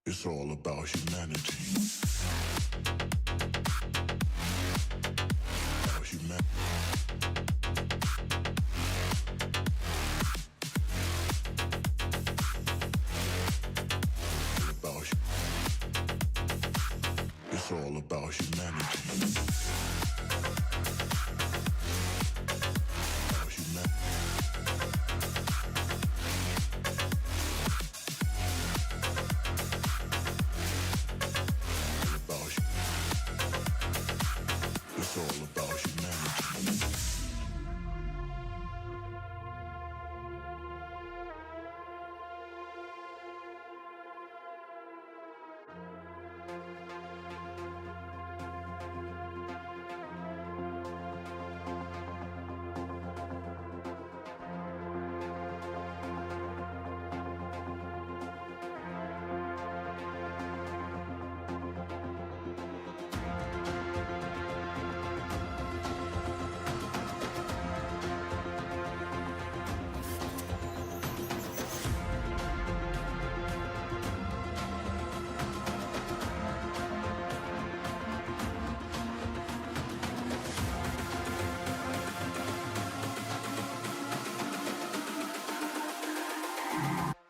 It's all about humanity. About humanity. It's all about humanity. About humanity. It's all about humanity.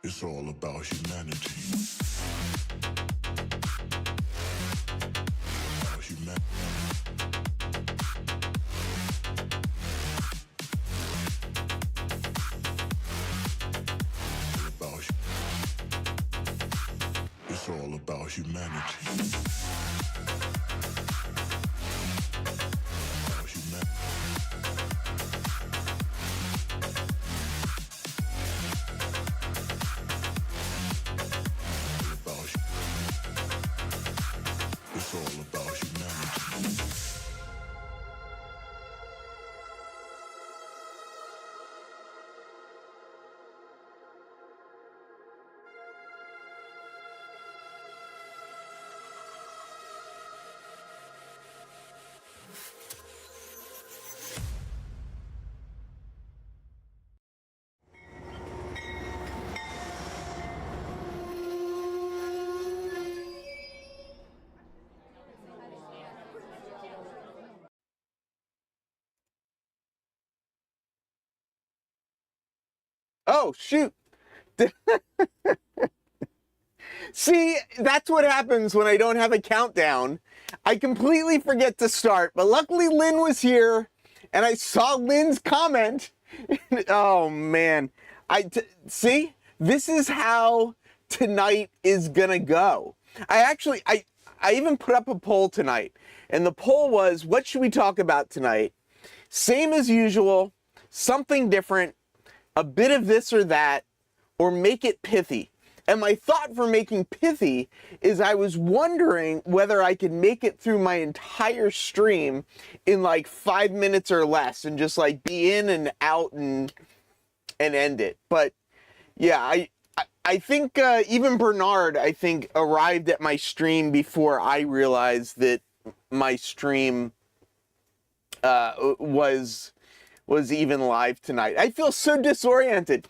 It's all about humanity. About humanity. It's all about humanity. About humanity. It's all about humanity. Oh, shoot. See, that's what happens when I don't have a countdown. I completely forget to start, but luckily Lynn was here and I saw Lynn's comment. Oh man. See, this is how tonight is gonna go. I even put up a poll tonight, and the poll was, what should we talk about tonight? Same as usual, something different, a bit of this or that, or make it pithy. And my thought for making pithy is I was wondering whether I could make it through my entire stream in like 5 minutes or less and just like be in and out and end it. But yeah, I think even Bernard, I think, arrived at my stream before I realized that my stream was even live tonight. I feel so disoriented.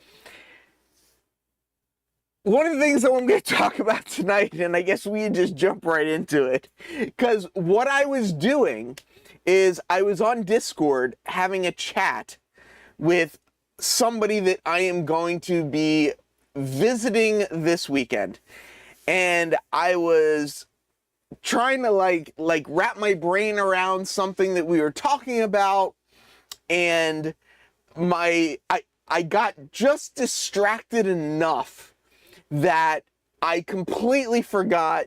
One of the things that I'm going to talk about tonight, and I guess we just jump right into it, because what I was doing is I was on Discord having a chat with somebody that I am going to be visiting this weekend, and I was trying to like wrap my brain around something that we were talking about, and I got just distracted enough that I completely forgot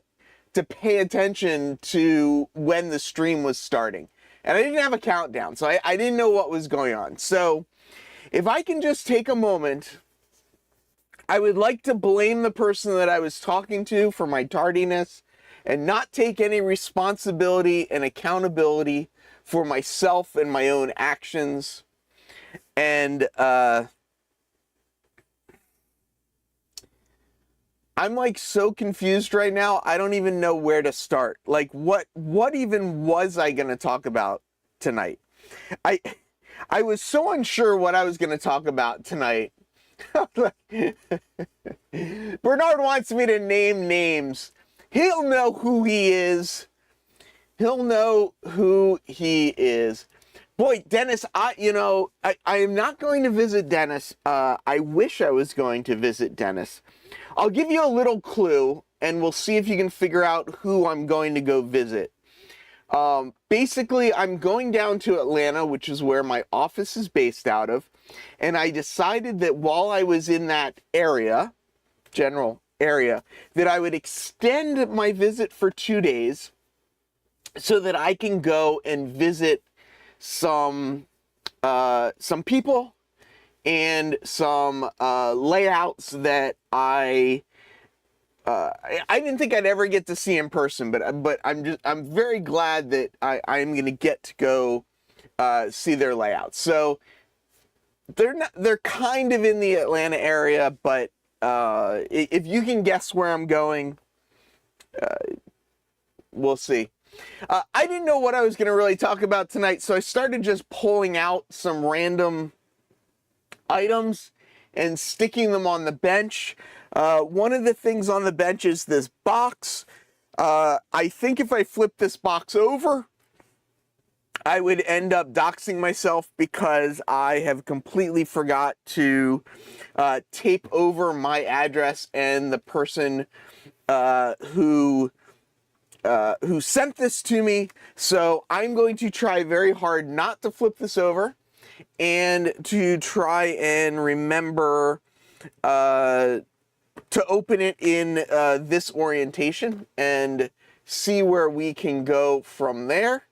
to pay attention to when the stream was starting. And I didn't have a countdown, so I didn't know what was going on. So if I can just take a moment, I would like to blame the person that I was talking to for my tardiness and not take any responsibility and accountability for myself and my own actions. And I'm like so confused right now. I don't even know where to start. Like what even was I going to talk about tonight? I was so unsure what I was going to talk about tonight. Bernard wants me to name names. He'll know who he is. He'll know who he is. Boy, Dennis, I am not going to visit Dennis. I wish I was going to visit Dennis. I'll give you a little clue, and we'll see if you can figure out who I'm going to go visit. Basically, I'm going down to Atlanta, which is where my office is based out of, and I decided that while I was in that area, general area, that I would extend my visit for 2 days so that I can go and visit some people and some layouts that I didn't think I'd ever get to see in person, but I'm very glad that I'm going to get to go see their layouts. So they're kind of in the Atlanta area, but if you can guess where I'm going, we'll see. I didn't know what I was going to really talk about tonight, so I started just pulling out some random items and sticking them on the bench. One of the things on the bench is this box. I think if I flip this box over, I would end up doxing myself because I have completely forgot to tape over my address and the person who sent this to me. So I'm going to try very hard not to flip this over and to try and remember to open it in this orientation and see where we can go from there.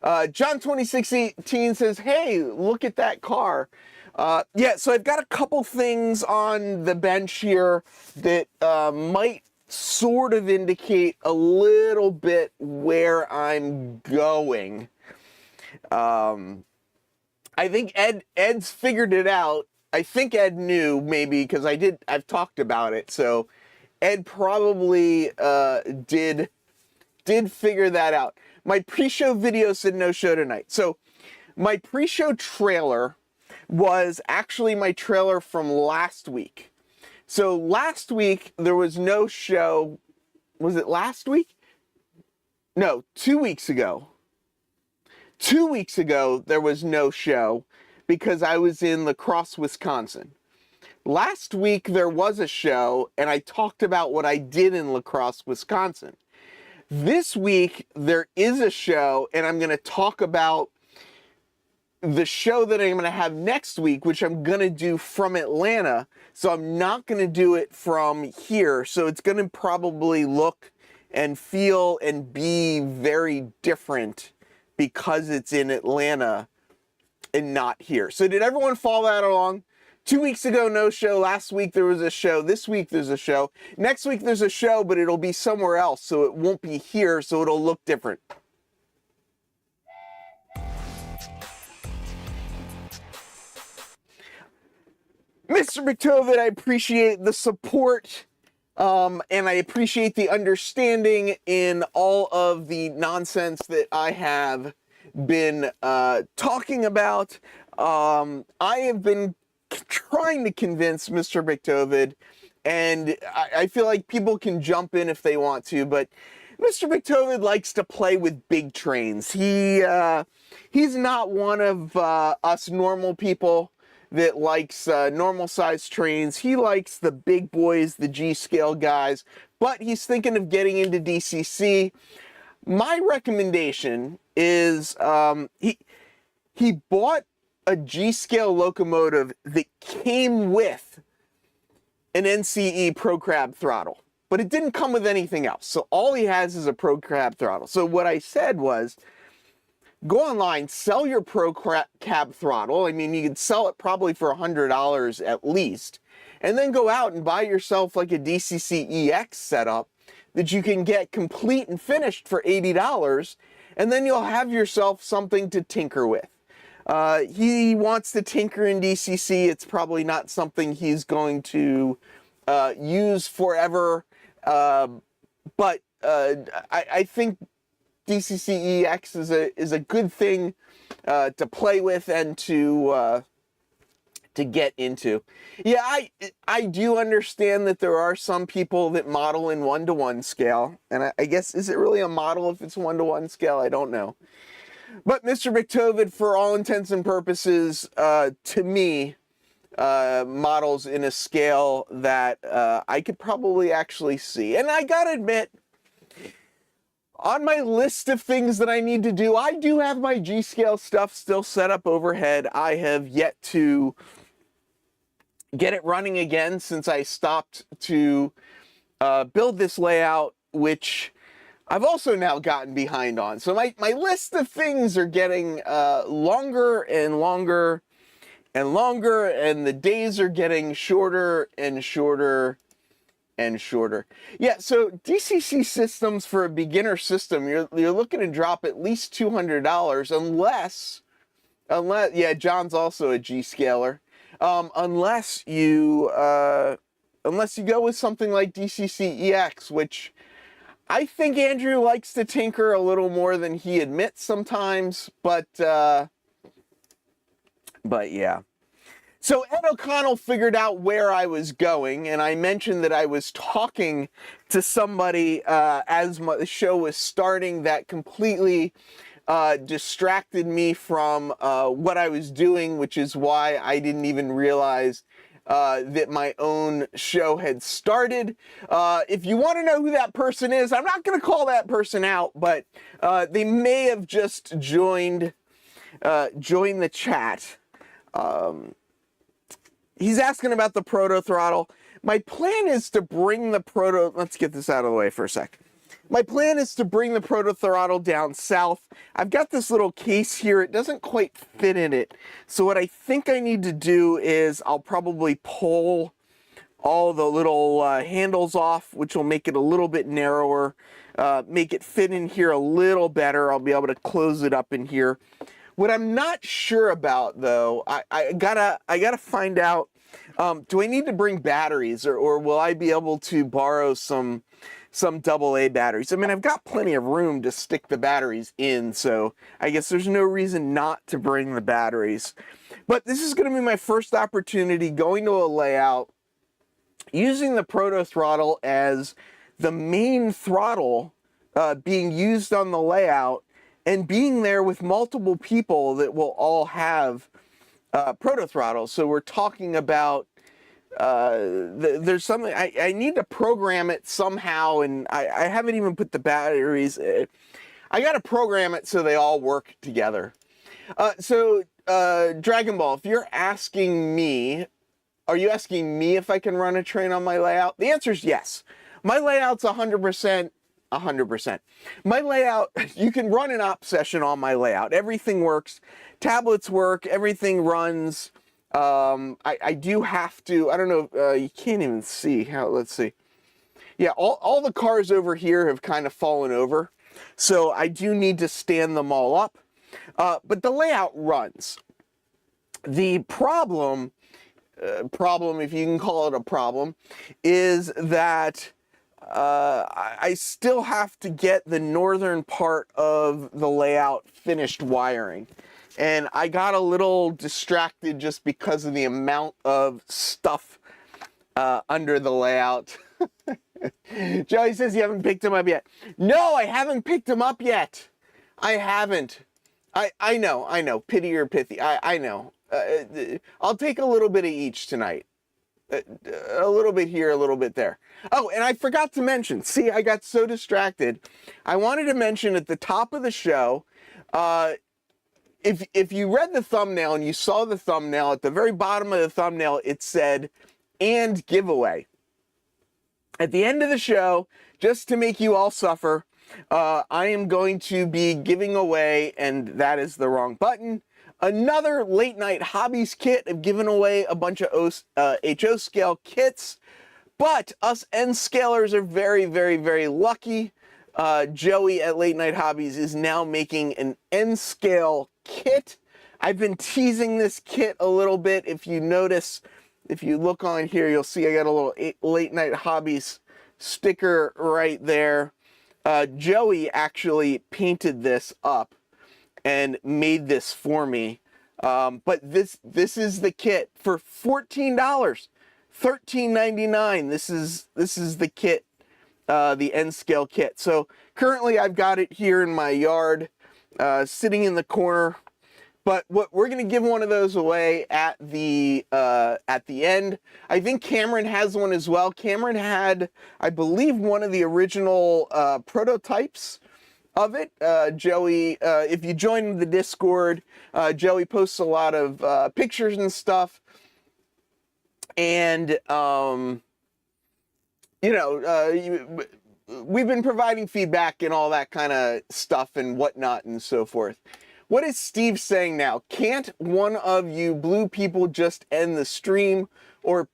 John 2618 says, hey, look at that car. Yeah, so I've got a couple things on the bench here that might sort of indicate a little bit where I'm going. I think Ed's figured it out. I think Ed knew, maybe, because I've talked about it. So Ed probably did figure that out. My pre-show video said no show tonight. So my pre-show trailer was actually my trailer from last week. So last week there was no show. Was it last week? No, 2 weeks ago. 2 weeks ago there was no show because I was in La Crosse, Wisconsin. Last week there was a show and I talked about what I did in La Crosse, Wisconsin. This week there is a show and I'm going to talk about the show that I'm going to have next week, which I'm going to do from Atlanta. So I'm not going to do it from here. So it's going to probably look and feel and be very different because it's in Atlanta and not here. So did everyone follow that along? 2 weeks ago, no show. Last week, there was a show. This week, there's a show. Next week, there's a show, but it'll be somewhere else. So it won't be here. So it'll look different. Mr. McTovid, I appreciate the support. And I appreciate the understanding in all of the nonsense that I have been talking about. I have been trying to convince Mr. McTovid, and I feel like people can jump in if they want to, but Mr. McTovid likes to play with big trains. He's not one of us normal people that likes normal sized trains. He likes the big boys, the G-scale guys, but he's thinking of getting into DCC. My recommendation is he bought a G-scale locomotive that came with an NCE Pro Crab throttle. but it didn't come with anything else. So all he has is a Pro Cab throttle. So what I said was, go online, sell your Pro Cab throttle. I mean, you could sell it probably for $100 at least, and then go out and buy yourself like a DCC EX setup that you can get complete and finished for $80, and then you'll have yourself something to tinker with. He wants to tinker in DCC. It's probably not something he's going to use forever, but I think DCC EX is a good thing to play with and to get into. Yeah, I do understand that there are some people that model in 1-to-1 scale, and I guess, is it really a model if it's 1-to-1 scale? I don't know. But Mr. McTovid, for all intents and purposes, to me, models in a scale that I could probably actually see. And I gotta admit, on my list of things that I need to do, I do have my G-scale stuff still set up overhead. I have yet to get it running again since I stopped to build this layout, which I've also now gotten behind on. So my list of things are getting longer and longer and longer, and the days are getting shorter and shorter and shorter. Yeah, so DCC systems for a beginner system, you're looking to drop at least $200 unless, yeah, John's also a G-scaler. Unless you go with something like DCC EX, which I think Andrew likes to tinker a little more than he admits sometimes, but yeah. So Ed O'Connell figured out where I was going, and I mentioned that I was talking to somebody as the show was starting that completely distracted me from what I was doing, which is why I didn't even realize that my own show had started. If you want to know who that person is, I'm not going to call that person out, but they may have just joined the chat. He's asking about the Proto throttle. My plan is to bring the Proto, let's get this out of the way for a sec. My plan is to bring the Proto throttle down south. I've got this little case here. It doesn't quite fit in it. So what I think I need to do is I'll probably pull all the little handles off, which will make it a little bit narrower, make it fit in here a little better. I'll be able to close it up in here. What I'm not sure about, though, I gotta find out, do I need to bring batteries, or will I be able to borrow some AA batteries? I mean, I've got plenty of room to stick the batteries in, so I guess there's no reason not to bring the batteries. But this is going to be my first opportunity going to a layout, using the Proto throttle as the main throttle being used on the layout, and being there with multiple people that will all have Proto throttles. So we're talking about there's something I need to program it somehow, and I haven't even put the batteries. I got to program it so they all work together. So Dragon Ball, if you're asking me, are you asking me if I can run a train on my layout? The answer is yes. My layout's 100%. 100%. My layout, you can run an op session on my layout. Everything works. Tablets work. Everything runs. I do have to, I don't know, you can't even see how, let's see. Yeah, all the cars over here have kind of fallen over. So I do need to stand them all up. But the layout runs. The problem, if you can call it a problem, is that I still have to get the northern part of the layout finished wiring. And I got a little distracted just because of the amount of stuff under the layout. Joey says you haven't picked him up yet. No, I haven't picked him up yet. I haven't. I know. Pity or pithy. I know. I'll take a little bit of each tonight. A little bit here, a little bit there. Oh, and I forgot to mention, see, I got so distracted. I wanted to mention at the top of the show, if you read the thumbnail and you saw the thumbnail, at the very bottom of the thumbnail, it said, and giveaway. At the end of the show, just to make you all suffer, I am going to be giving away, and that is the wrong button, another Late Night Hobbies kit. I've given away a bunch of HO scale kits, but us N scalers are very, very, very lucky. Joey at Late Night Hobbies is now making an N scale kit. I've been teasing this kit a little bit. If you notice, if you look on here, you'll see I got a little Late Night Hobbies sticker right there. Joey actually painted this up and made this for me. But this is the kit for $14, $13.99. This is the kit, the N scale kit. So currently I've got it here in my yard, sitting in the corner. But what we're going to give one of those away at the end. I think Cameron has one as well. Cameron had, I believe, one of the original prototypes of it. Joey, if you join the Discord, Joey posts a lot of pictures and stuff. And, we've been providing feedback and all that kind of stuff and whatnot and so forth. What is Steve saying now? Can't one of you blue people just end the stream or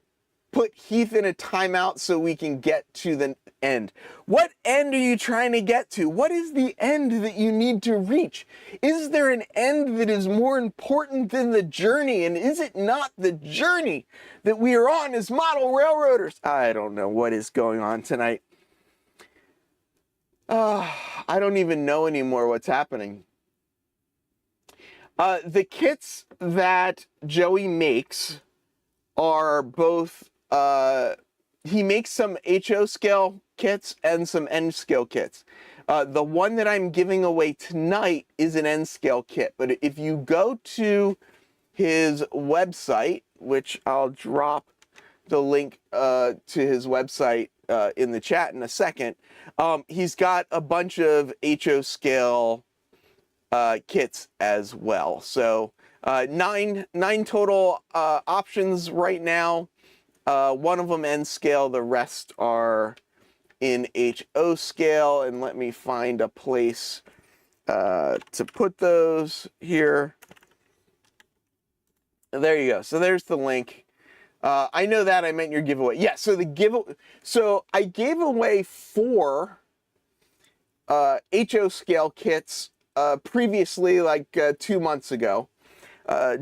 put Heath in a timeout so we can get to the end? What end are you trying to get to? What is the end that you need to reach? Is there an end that is more important than the journey? And is it not the journey that we are on as model railroaders? I don't know what is going on tonight. I don't even know anymore what's happening. The kits that Joey makes are both, he makes some HO scale kits and some N scale kits. The one that I'm giving away tonight is an N scale kit, but if you go to his website, which I'll drop the link to his website in the chat in a second, he's got a bunch of HO scale kits as well. So nine total options right now. One of them N scale, the rest are in HO scale. And let me find a place to put those here. There you go. So there's the link. I know that I meant your giveaway. Yeah, so so I gave away 4 HO scale kits previously, like 2 months ago.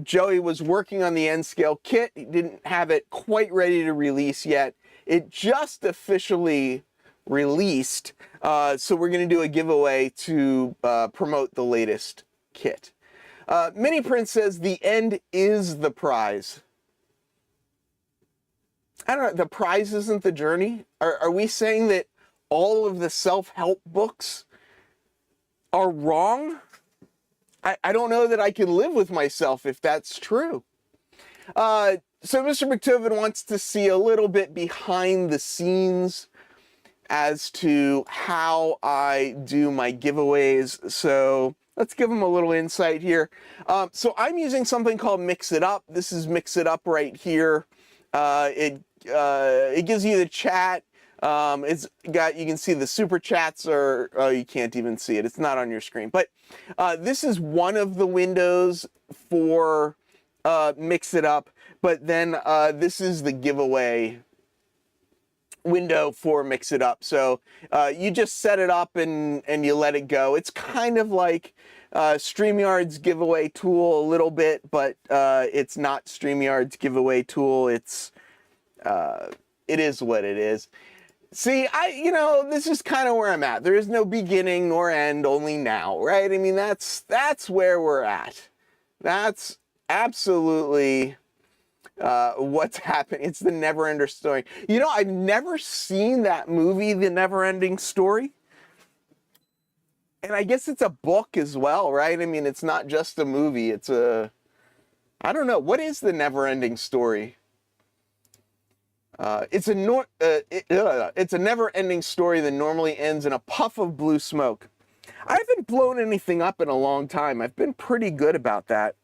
Joey was working on the N scale kit. He didn't have it quite ready to release yet. It just officially released. So we're going to do a giveaway to promote the latest kit. Mini Prince says the end is the prize. I don't know. The prize isn't the journey. Are we saying that all of the self-help books are wrong? I don't know that I can live with myself if that's true. So Mr. McToven wants to see a little bit behind the scenes as to how I do my giveaways. So let's give him a little insight here. So I'm using something called Mix It Up. This is Mix It Up right here. It gives you the chat. It's got, you can see the super chats are, oh, you can't even see it. It's not on your screen, but, this is one of the windows for, Mix It Up, but then, this is the giveaway window for Mix It Up. So, you just set it up and you let it go. It's kind of like, StreamYard's giveaway tool a little bit, but, it's not StreamYard's giveaway tool. It is what it is. See, this is kind of where I'm at. There is no beginning nor end, only now, right? I mean, that's where we're at. That's absolutely what's happening. It's the never-ending story. I've never seen that movie, The Never-Ending Story. And I guess it's a book as well, right? I mean, it's not just a movie. It's I don't know. What is The Never-Ending Story? It's a never-ending story that normally ends in a puff of blue smoke. I haven't blown anything up in a long time. I've been pretty good about that.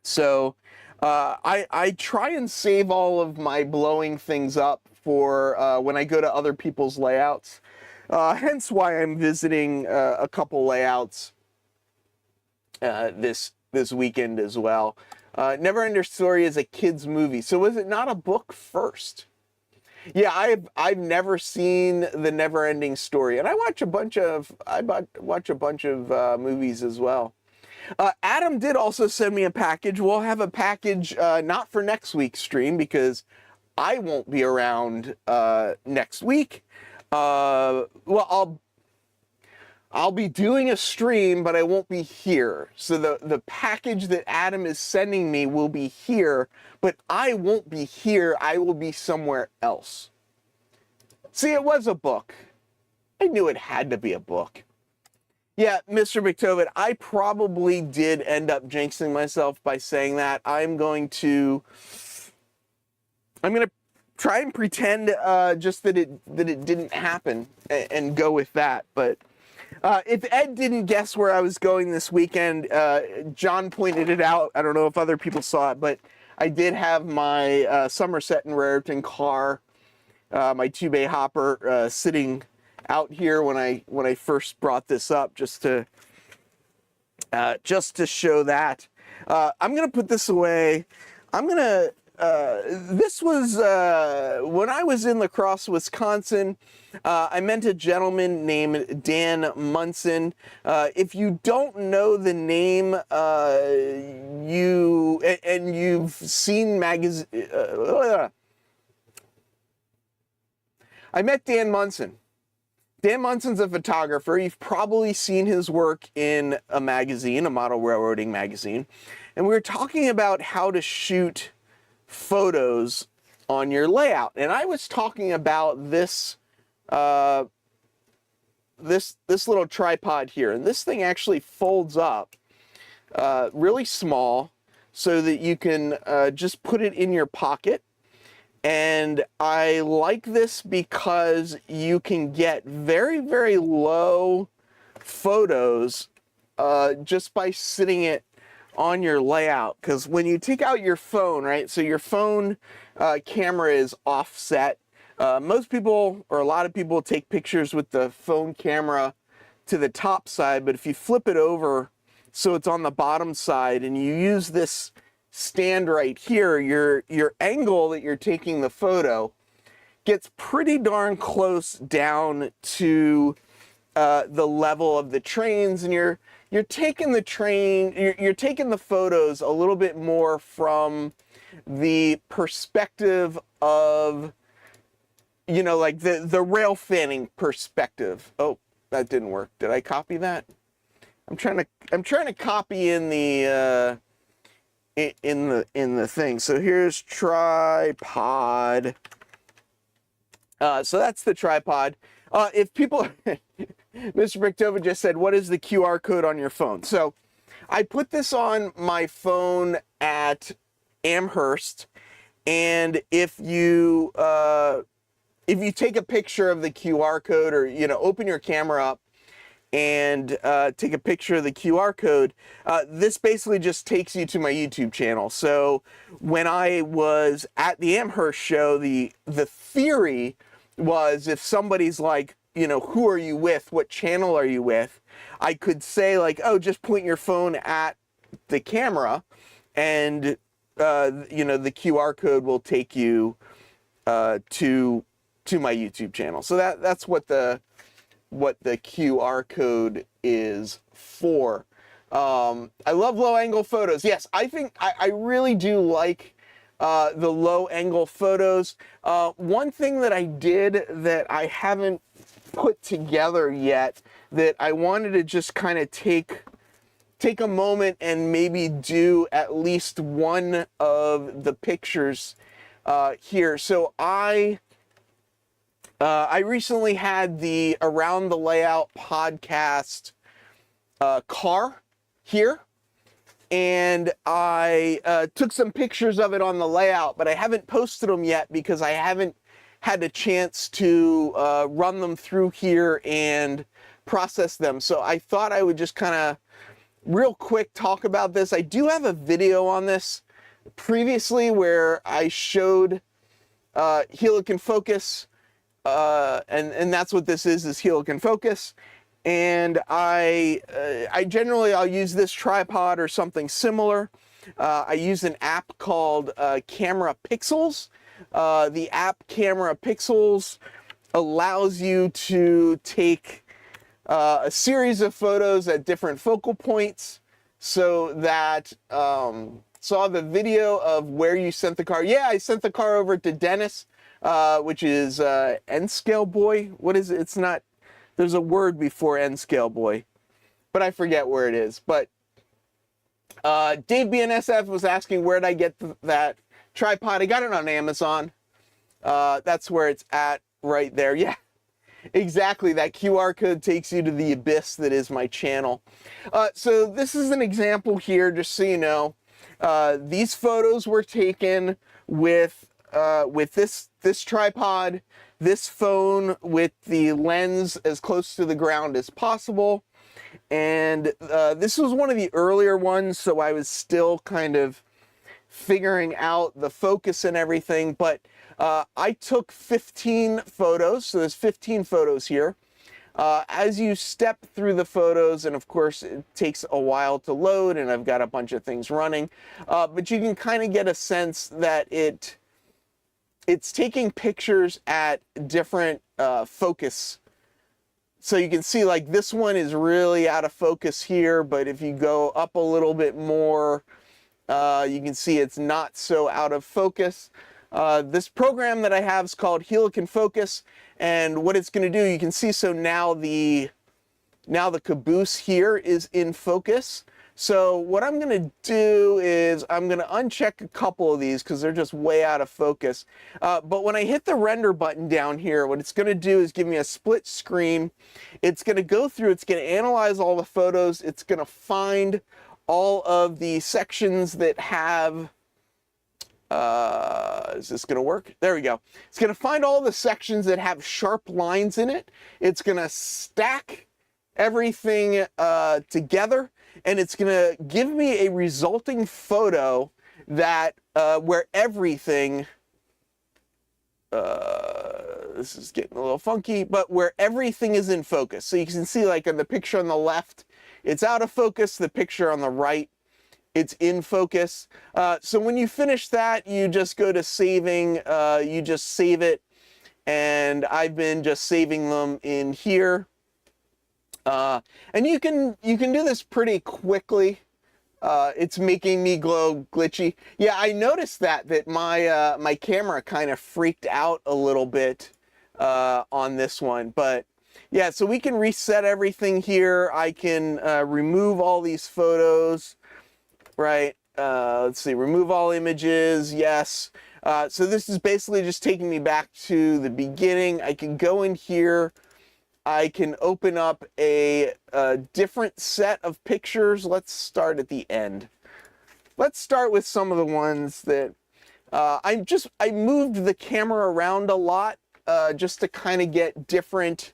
So, I try and save all of my blowing things up for when I go to other people's layouts. Hence why I'm visiting a couple layouts this weekend as well. Neverending Story is a kid's movie, so was it not a book first? Yeah, I've never seen the Neverending Story, and I watch a bunch of movies as well. Adam did also send me a package. We'll have a package not for next week's stream because I won't be around next week. Well, I'll be doing a stream, but I won't be here. So the package that Adam is sending me will be here, but I won't be here. I will be somewhere else. See, it was a book. I knew it had to be a book. Yeah, Mr. McTovid, I probably did end up jinxing myself by saying that. I'm going to try and pretend just that it didn't happen and go with that. But if Ed didn't guess where I was going this weekend, John pointed it out. I don't know if other people saw it, but I did have my Somerset and Raritan car, my 2-bay hopper, sitting out here when I first brought this up, just to show that. I'm gonna put this away. This was when I was in La Crosse, Wisconsin. I met a gentleman named Dan Munson. If you don't know the name, you've seen magazine. I met Dan Munson. Dan Munson's a photographer. You've probably seen his work in a magazine, a model railroading magazine. And we were talking about how to shoot photos on your layout. And I was talking about this this little tripod here. And this thing actually folds up really small so that you can just put it in your pocket. And I like this because you can get very, very low photos just by sitting it on your layout. Because when you take out your phone, right, so your phone camera is offset. Most people, or a lot of people, take pictures with the phone camera to the top side, but if you flip it over so it's on the bottom side and you use this stand right here, your angle that you're taking the photo gets pretty darn close down to the level of the trains, and you're taking you're taking the photos a little bit more from the perspective of, you know, like the rail fanning perspective. Oh, that didn't work. Did I copy that? I'm trying to copy in the in the thing. So here's tripod. So that's the tripod. If people, Mr. Brichtova just said, what is the QR code on your phone? So I put this on my phone at Amherst, and if you take a picture of the QR code, or, you know, open your camera up and take a picture of the QR code, this basically just takes you to my YouTube channel. So when I was at the Amherst show, the theory was, if somebody's like, you know, who are you with? What channel are you with? I could say, like, oh, just point your phone at the camera, and you know, the QR code will take you to my YouTube channel. So that's what the QR code is for. I love low angle photos. Yes, I think I really do like the low angle photos. One thing that I did that I haven't put together yet, that I wanted to just kind of take a moment and maybe do at least one of the pictures here. So I recently had the Around the Layout podcast car here, and I took some pictures of it on the layout, but I haven't posted them yet because I haven't had a chance to run them through here and process them. So I thought I would just kind of real quick talk about this. I do have a video on this previously where I showed helical focus, and that's what this is helical focus. And I generally, I'll use this tripod or something similar. I use an app called Camera Pixels. The app Camera Pixels allows you to take a series of photos at different focal points, so that saw the video of where you sent the car. Yeah, I sent the car over to Dennis, which is N-Scale Boy. What is it? It's not, there's a word before N-Scale Boy, but I forget where it is. But Dave BNSF was asking, where did I get that tripod? I got it on Amazon. That's where it's at right there. Yeah, exactly. That QR code takes you to the abyss that is my channel. So this is an example here, just so you know. These photos were taken with this tripod, this phone with the lens as close to the ground as possible. And this was one of the earlier ones, so I was still kind of figuring out the focus and everything. But I took 15 photos, so there's 15 photos here. As you step through the photos, and of course it takes a while to load, and I've got a bunch of things running, but you can kind of get a sense that it's taking pictures at different focus. So you can see, like, this one is really out of focus here, but if you go up a little bit more, you can see it's not so out of focus. This program that I have is called Helical Focus, and what it's going to do, you can see, so now the caboose here is in focus. So what I'm going to do is I'm going to uncheck a couple of these because they're just way out of focus. But when I hit the render button down here, what it's going to do is give me a split screen. It's going to go through, it's going to analyze all the photos. It's going to find all of the sections that have, is this going to work? There we go. It's going to find all the sections that have sharp lines in it. It's going to stack everything together, and it's going to give me a resulting photo that where everything, this is getting a little funky, but where everything is in focus. So you can see, like, in the picture on the left, it's out of focus. The picture on the right, it's in focus. So when you finish that, you just go to saving, you just save it, and I've been just saving them in here. And you can do this pretty quickly. It's making me glow glitchy. Yeah, I noticed that my my camera kind of freaked out a little bit on this one, but yeah, so we can reset everything here. I can remove all these photos, right? Let's see, remove all images, yes. So this is basically just taking me back to the beginning. I can go in here. I can open up a different set of pictures. Let's start at the end. Let's start with some of the ones that I moved the camera around a lot just to kind of get different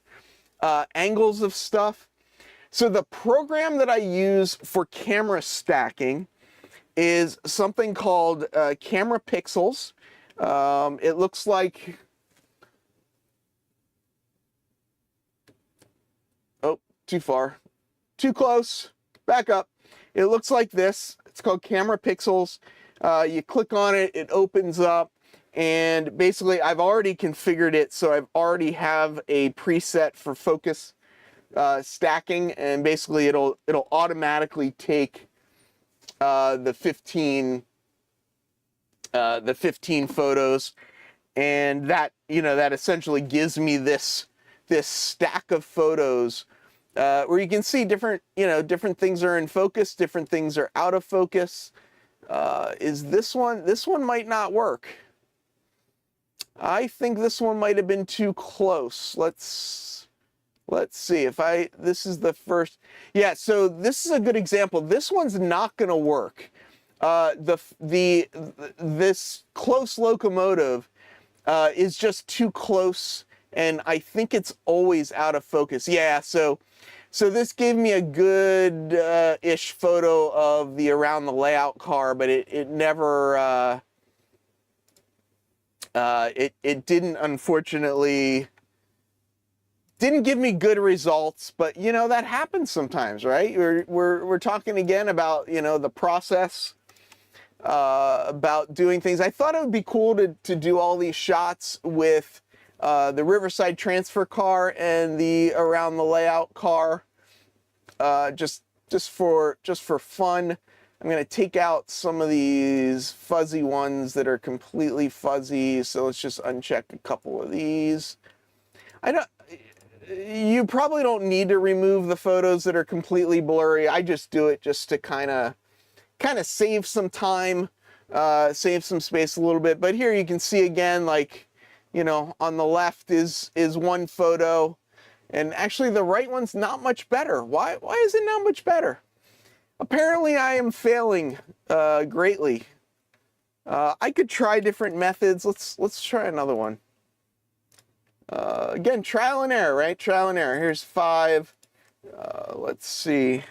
angles of stuff. So the program that I use for camera stacking is something called Camera Pixels. It looks like, oh, too far, too close, back up. It looks like this. It's called Camera Pixels. You click on it, it opens up, and basically I've already configured it, so I've already have a preset for focus stacking, and basically it'll automatically take the 15 photos, and that, you know, that essentially gives me this stack of photos where you can see different, you know, different things are in focus, different things are out of focus. Is this one might not work. I think this one might have been too close. Let's see if this is the first. Yeah, so this is a good example. This one's not going to work. This close locomotive is just too close, and I think it's always out of focus. Yeah, so So this gave me a good ish photo of the around the layout car, but it never it didn't, unfortunately, didn't give me good results. But you know, that happens sometimes, right? We're talking again about, you know, the process, about doing things. I thought it would be cool to do all these shots with the Riverside transfer car and the around the layout car, just for fun. I'm gonna take out some of these fuzzy ones that are completely fuzzy. So let's just uncheck a couple of these. You probably don't need to remove the photos that are completely blurry. I just do it just to kind of save some time, save some space a little bit. But here you can see again, like, you know, on the left is one photo, and actually the right one's not much better. Why is it not much better? Apparently I am failing greatly. I could try different methods. Let's try another one. Again, trial and error, right? Trial and error. Here's 5. Let's see.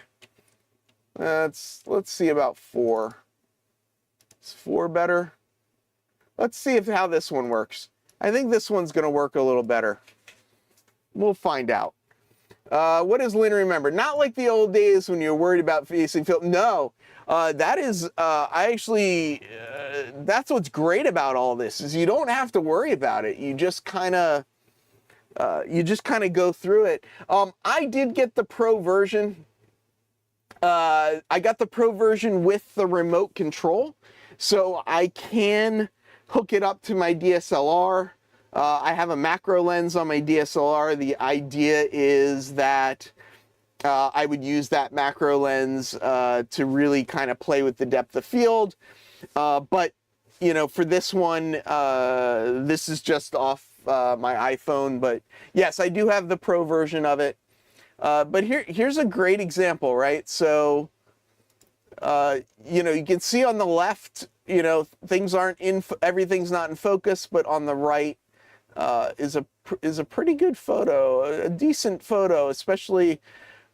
Let's see about 4. Is 4 better? Let's see how this one works. I think this one's going to work a little better. We'll find out. What does Lynn remember? Not like the old days when you're worried about facing film. No, that is, that's what's great about all this, is you don't have to worry about it. You just kind of go through it. I did get the Pro version. I got the Pro version with the remote control, so I can hook it up to my DSLR. I have a macro lens on my DSLR. The idea is that I would use that macro lens to really kind of play with the depth of field. But, you know, for this one, this is just off my iPhone. But yes, I do have the Pro version of it. But here's a great example, right? So, you know, you can see on the left, you know, everything's not in focus, but on the right is a pretty good photo, a decent photo, especially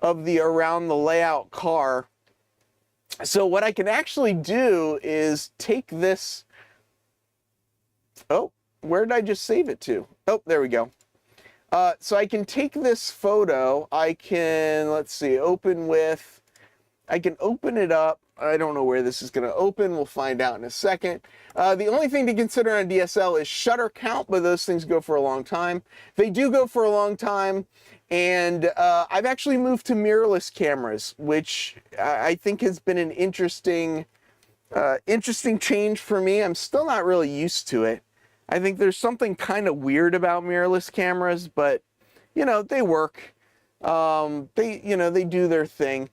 of the around the layout car. So what I can actually do is take this. Oh, where did I just save it to? Oh, there we go. So I can take this photo. I can, let's see, I can open it up. I don't know where this is going to open. We'll find out in a second. The only thing to consider on a DSL is shutter count, but those things go for a long time. They do go for a long time. And I've actually moved to mirrorless cameras, which I think has been an interesting change for me. I'm still not really used to it. I think there's something kind of weird about mirrorless cameras, but you know, they work. They do their thing.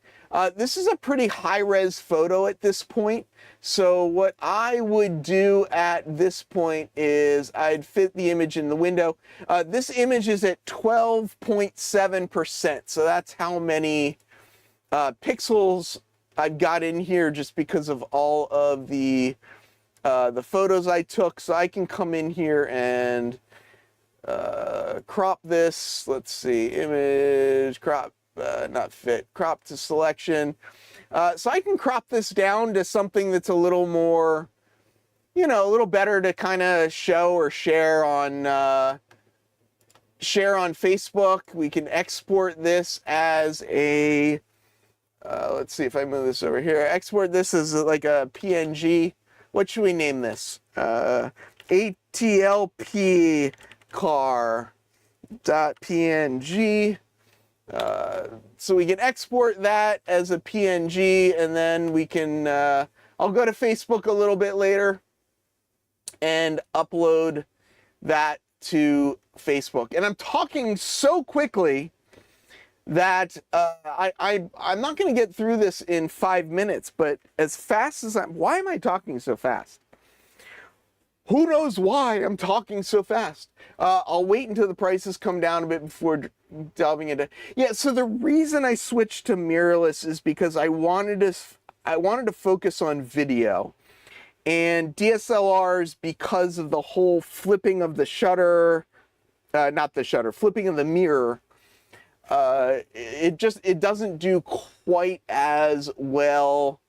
This is a pretty high-res photo at this point. So what I would do at this point is I'd fit the image in the window. This image is at 12.7%. So that's how many pixels I've got in here just because of all of the photos I took. So I can come in here and crop this. Let's see, image, crop, not fit, crop to selection. So I can crop this down to something that's a little more, you know, a little better to kind of show or share on Facebook. We can export this as a, let's see if I move this over here. Export this as like a PNG. What should we name this? ATLP car.png. So we can export that as a PNG, and then we can, I'll go to Facebook a little bit later and upload that to Facebook. And I'm talking so quickly that I'm not going to get through this in 5 minutes, but as fast as why am I talking so fast? Who knows why I'm talking so fast? I'll wait until the prices come down a bit before delving into. Yeah, so the reason I switched to mirrorless is because I wanted to focus on video, and DSLRs, because of the whole flipping of the shutter, not the shutter, flipping of the mirror. it doesn't do quite as well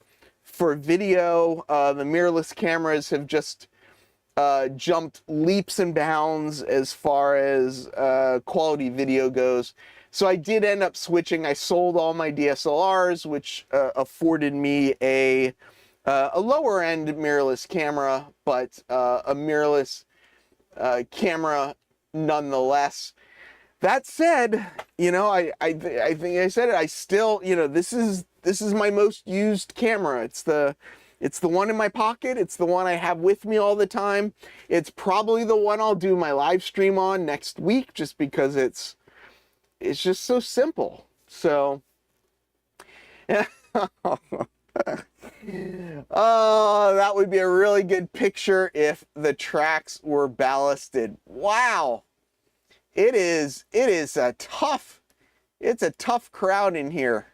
for video. The mirrorless cameras have just jumped leaps and bounds as far as quality video goes. So I did end up switching. I sold all my DSLRs, which afforded me a lower end mirrorless camera, but a mirrorless camera nonetheless. That said, you know, I think I said it. I still, you know, this is my most used camera. It's the one in my pocket. It's the one I have with me all the time. It's probably the one I'll do my live stream on next week, just because it's just so simple. So, oh, that would be a really good picture if the tracks were ballasted. Wow. It's a tough crowd in here.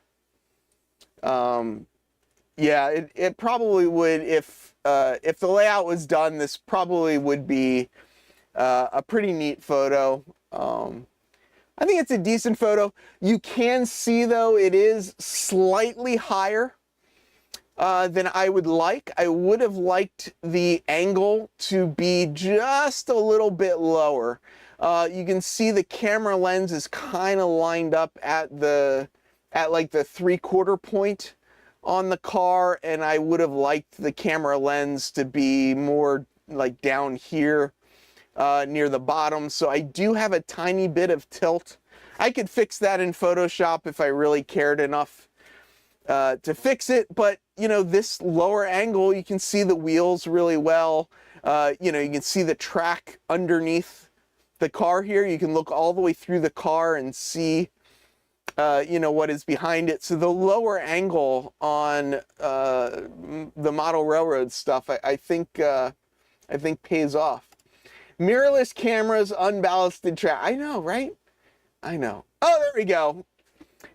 Yeah, it probably would, if the layout was done, this probably would be a pretty neat photo. I think it's a decent photo. You can see, though, it is slightly higher than I would like. I would have liked the angle to be just a little bit lower. You can see the camera lens is kind of lined up at like the 3/4 point on the car, and I would have liked the camera lens to be more like down here near the bottom. So I do have a tiny bit of tilt. I could fix that in Photoshop if I really cared enough to fix it, but you know, this lower angle, you can see the wheels really well. You know, you can see the track underneath the car here. You can look all the way through the car and see you know, what is behind it. So the lower angle on the model railroad stuff, I think pays off. Mirrorless cameras, unballasted track. I know, right? I know. Oh, there we go.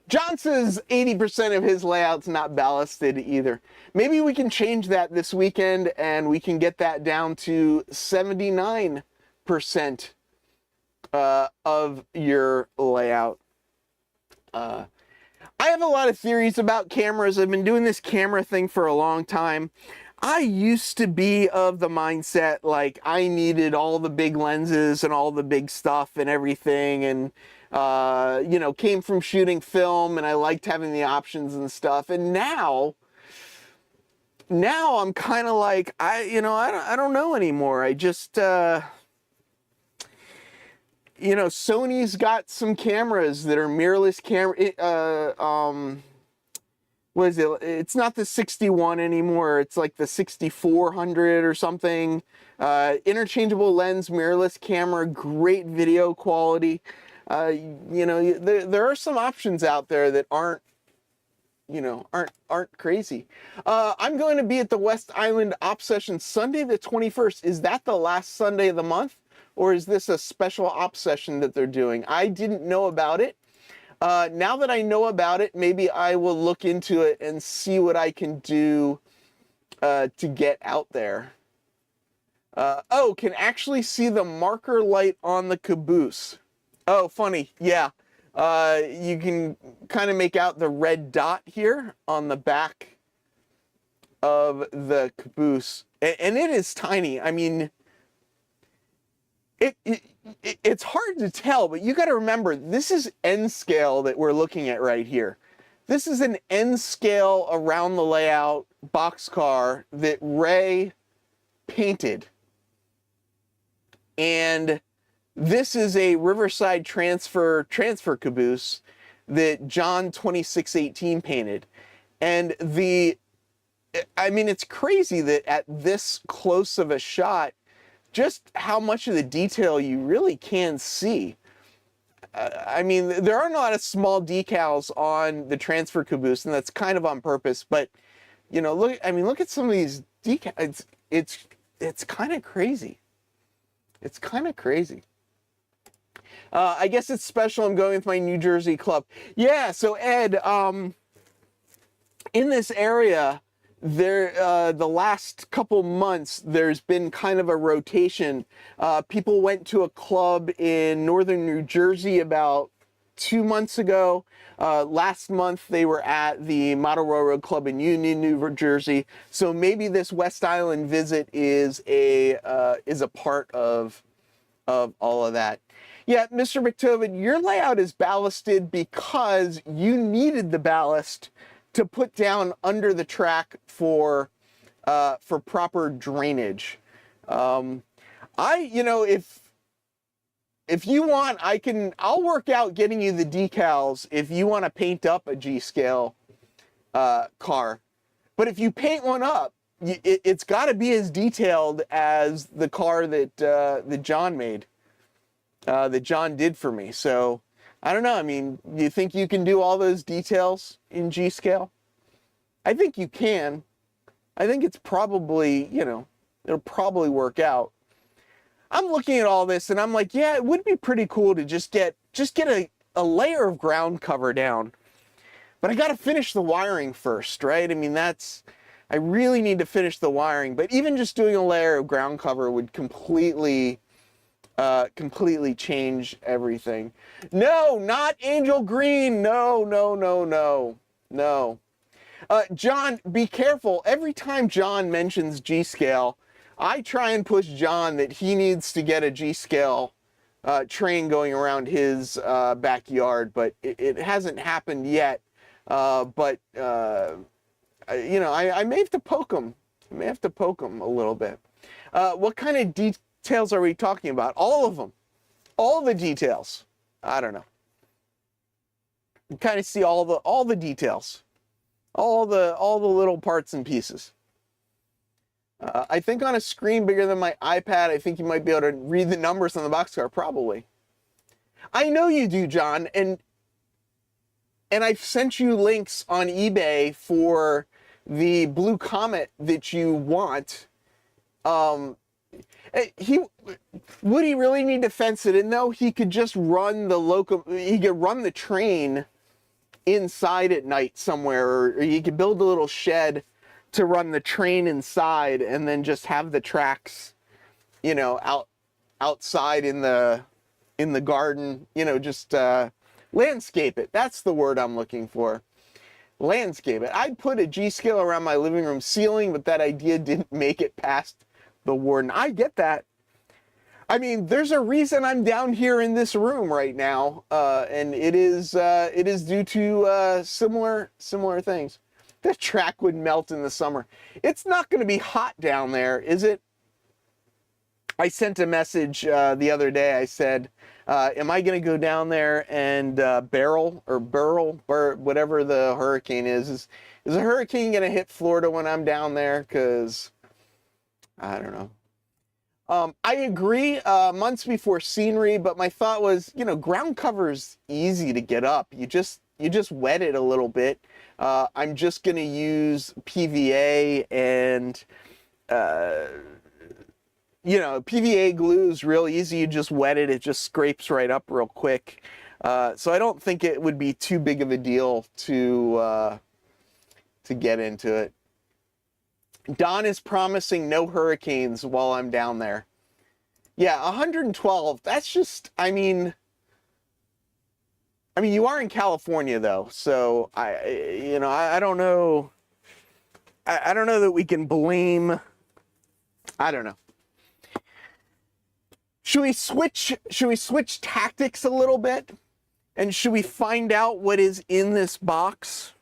John says 80% of his layout's not ballasted either. Maybe we can change that this weekend and we can get that down to 79% of your layout. I have a lot of theories about cameras. I've been doing this camera thing for a long time. I used to be of the mindset like I needed all the big lenses and all the big stuff and everything, and you know, came from shooting film and I liked having the options and stuff. And now I'm kind of like, I don't know anymore. I just you know, Sony's got some cameras that are mirrorless what is it? It's not the 61 anymore. It's like the 6400 or something. Interchangeable lens, mirrorless camera, great video quality. You know, there are some options out there that aren't crazy. I'm going to be at the West Island Op Session Sunday the 21st. Is that the last Sunday of the month? Or is this a special op session that they're doing? I didn't know about it. Now that I know about it, maybe I will look into it and see what I can do to get out there. Oh, can actually see the marker light on the caboose. Oh, funny. Yeah. You can kind of make out the red dot here on the back of the caboose. And it is tiny. I mean, it's hard to tell, but you got to remember, this is N scale that we're looking at right here. This is an N scale around the layout boxcar that Ray painted. And this is a Riverside transfer caboose that John 2618 painted. And I mean, it's crazy that at this close of a shot, just how much of the detail you really can see. I mean, there are a lot of small decals on the transfer caboose, and that's kind of on purpose. But you know, look at some of these decals. It's kind of crazy. It's kind of crazy. I guess it's special. I'm going with my New Jersey club. Yeah. So Ed, in this area, the last couple months, there's been kind of a rotation. People went to a club in northern New Jersey about 2 months ago. Last month they were at the Model Railroad Club in Union, New Jersey. So maybe this West Island visit is a part of all of that. Yeah, Mr. McTovid, your layout is ballasted because you needed the ballast to put down under the track for proper drainage. If you want, I'll work out getting you the decals if you want to paint up a G-scale car. But if you paint one up, it's got to be as detailed as the car that John made, that John did for me. So I don't know. I mean, do you think you can do all those details in G-scale? I think you can. I think it's probably, it'll probably work out. I'm looking at all this and I'm like, yeah, it would be pretty cool to just get a layer of ground cover down. But I got to finish the wiring first, right? I mean, I really need to finish the wiring, but even just doing a layer of ground cover would completely change everything. No, not Angel Green. No. John, be careful. Every time John mentions G-scale, I try and push John that he needs to get a G-scale train going around his backyard, but it hasn't happened yet. I may have to poke him. I may have to poke him a little bit. What kind of details are we talking about? All of them. All the details. I don't know. You kind of see all the details. All the little parts and pieces. I think on a screen bigger than my iPad, I think you might be able to read the numbers on the boxcar, probably. I know you do, John, and I've sent you links on eBay for the Blue Comet that you want. Would he really need to fence it in though? He could just run he could run the train inside at night somewhere, or he could build a little shed to run the train inside and then just have the tracks, outside in the garden, just landscape it. That's the word I'm looking for. Landscape it. I'd put a G-scale around my living room ceiling, but that idea didn't make it past the warden. I get that. I mean, there's a reason I'm down here in this room right now, and it is due to similar things. The track would melt in the summer. It's not going to be hot down there, is it? I sent a message the other day. I said, am I going to go down there and barrel, whatever the hurricane is a hurricane going to hit Florida when I'm down there? Because I don't know. I agree, months before scenery, but my thought was, ground cover's easy to get up. You just wet it a little bit. I'm just going to use PVA and, PVA glue is real easy. You just wet it. It just scrapes right up real quick. So I don't think it would be too big of a deal to get into it. Don is promising no hurricanes while I'm down there. Yeah, 112. That's just, I mean, you are in California though, so I don't know. I don't know that we can blame. I don't know. Should we switch tactics a little bit, and should we find out what is in this box?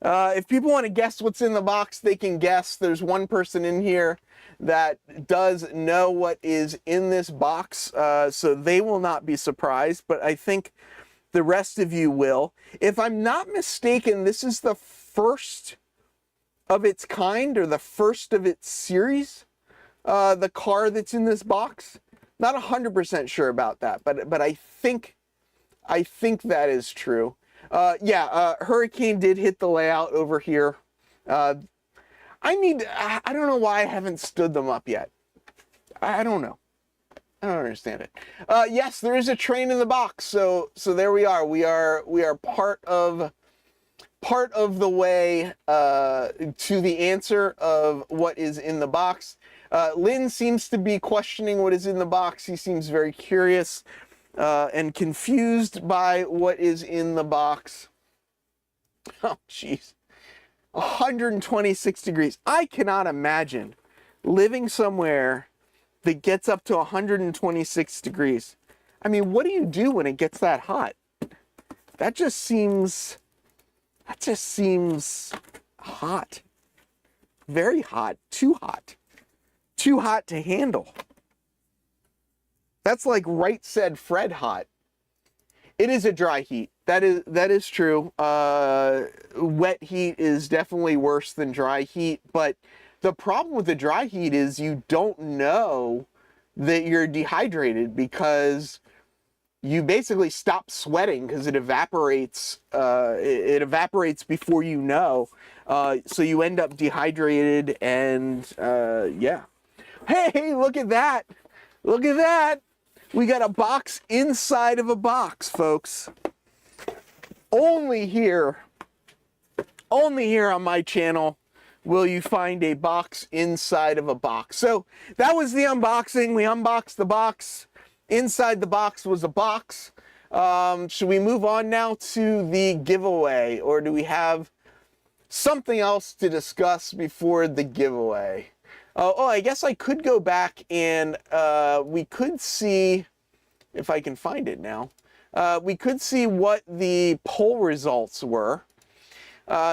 If people want to guess what's in the box, they can guess. There's one person in here that does know what is in this box, so they will not be surprised, but I think the rest of you will. If I'm not mistaken, this is the first of its kind, or the first of its series, the car that's in this box. Not 100% sure about that, but I think that is true. Hurricane did hit the layout over here. I don't know why I haven't stood them up yet. I don't know. I don't understand it. Yes, there is a train in the box. So there we are. We are part of the way to the answer of what is in the box. Lynn seems to be questioning what is in the box. He seems very curious. and confused by what is in the box. Oh, jeez. 126 degrees. I cannot imagine living somewhere that gets up to 126 degrees. I mean, what do you do when it gets that hot? That just seems hot. Very hot. Too hot. Too hot to handle. That's like Right Said Fred hot. It is a dry heat. That is true. Wet heat is definitely worse than dry heat, but the problem with the dry heat is you don't know that you're dehydrated because you basically stop sweating because it evaporates. It evaporates before you know, so you end up dehydrated, and yeah. Hey, look at that! Look at that! We got a box inside of a box, folks. Only here on my channel will you find a box inside of a box. So that was the unboxing. We unboxed the box. Inside the box was a box. Should we move on now to the giveaway, or do we have something else to discuss before the giveaway? Oh, I guess I could go back and we could see, if I can find it now, we could see what the poll results were.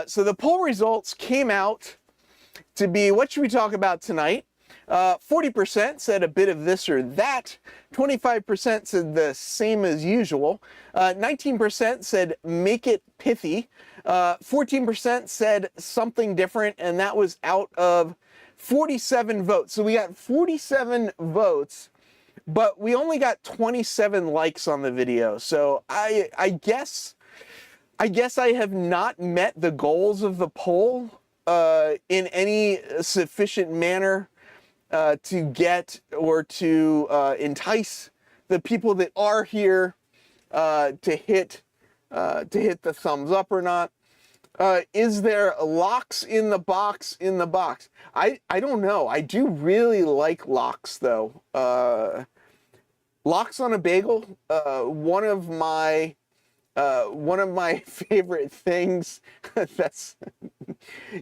So the poll results came out to be, what should we talk about tonight? 40% said a bit of this or that. 25% said the same as usual. 19% said make it pithy. 14% said something different, and that was out of 47 votes. So we got 47 votes, but we only got 27 likes on the video. So I guess I have not met the goals of the poll in any sufficient manner to get or to entice the people that are here to hit the thumbs up or not. Is there locks in the box? I don't know. I do really like locks though. Locks on a bagel. One of my favorite things. That's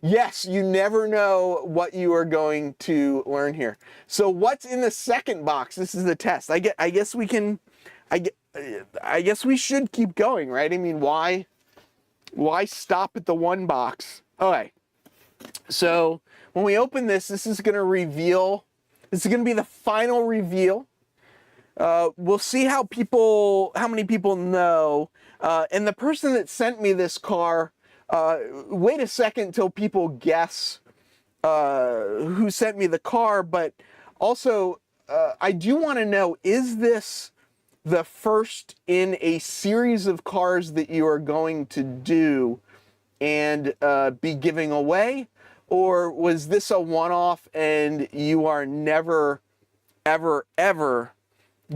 yes. You never know what you are going to learn here. So what's in the second box? This is the test. I guess we can. I guess we should keep going, right? I mean, why stop at the one box? Okay. So when we open this is going to reveal. This is going to be the final reveal. We'll see how many people know. And the person that sent me this car, wait a second till people guess who sent me the car. But also, I do want to know, is this the first in a series of cars that you are going to do and be giving away? Or was this a one-off and you are never, ever, ever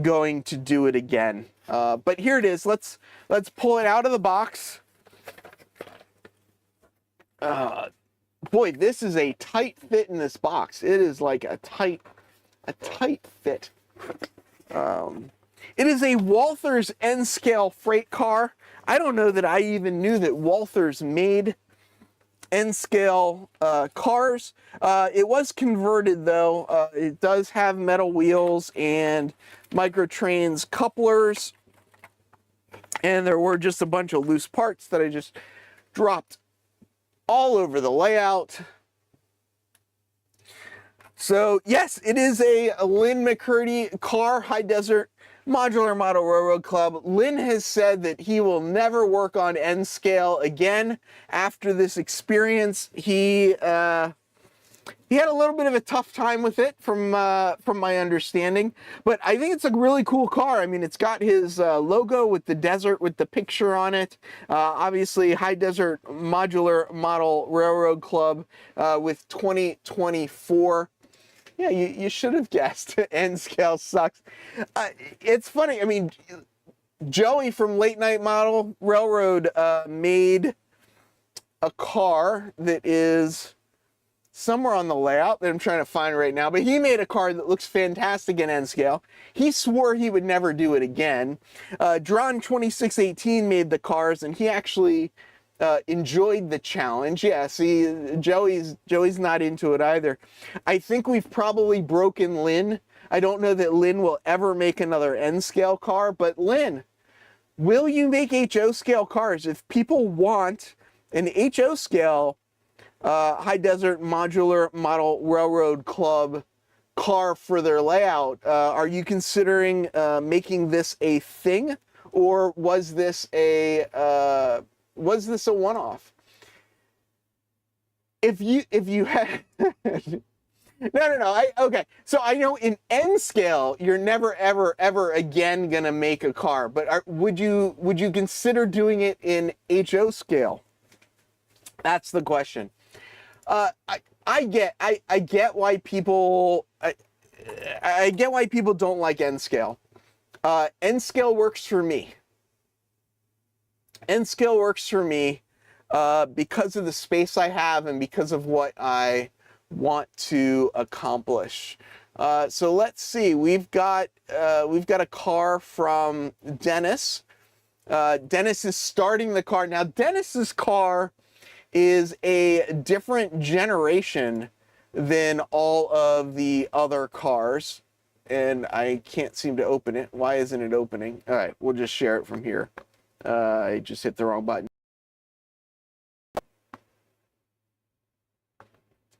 going to do it again? But here it is. Let's pull it out of the box. Boy, this is a tight fit in this box. It is like a tight fit. It is a Walthers N-scale freight car. I don't know that I even knew that Walthers made N-scale cars. It was converted though. It does have metal wheels and Microtrains couplers. And there were just a bunch of loose parts that I just dropped all over the layout. So yes, it is a Lynn McCurdy car, High Desert Modular Model Railroad Club. Lynn has said that he will never work on N-scale again after this experience. He had a little bit of a tough time with it from my understanding, but I think it's a really cool car. I mean, it's got his logo with the desert with the picture on it. Obviously, High Desert Modular Model Railroad Club with 2024. Yeah, you should have guessed. N-scale sucks. It's funny. I mean, Joey from Late Night Model Railroad made a car that is somewhere on the layout that I'm trying to find right now, but he made a car that looks fantastic in N scale. He swore he would never do it again. Drawn 2618 made the cars, and he actually enjoyed the challenge. Yeah, see, Joey's not into it either. I think we've probably broken Lynn. I don't know that Lynn will ever make another N scale car, but Lynn, will you make HO scale cars? If people want an HO scale High Desert Modular Model Railroad Club car for their layout, are you considering making this a thing, or was this a one-off? If you had no. Okay. So I know in N scale you're never ever again gonna make a car, but would you consider doing it in HO scale? That's the question. I get why people I get why people don't like N scale. N scale works for me. N scale works for me because of the space I have and because of what I want to accomplish. So let's see. We've got a car from Dennis. Dennis is starting the car now. Dennis's car is a different generation than all of the other cars, and I can't seem to open it. Why isn't it opening? All right, we'll just share it from here. I just hit the wrong button.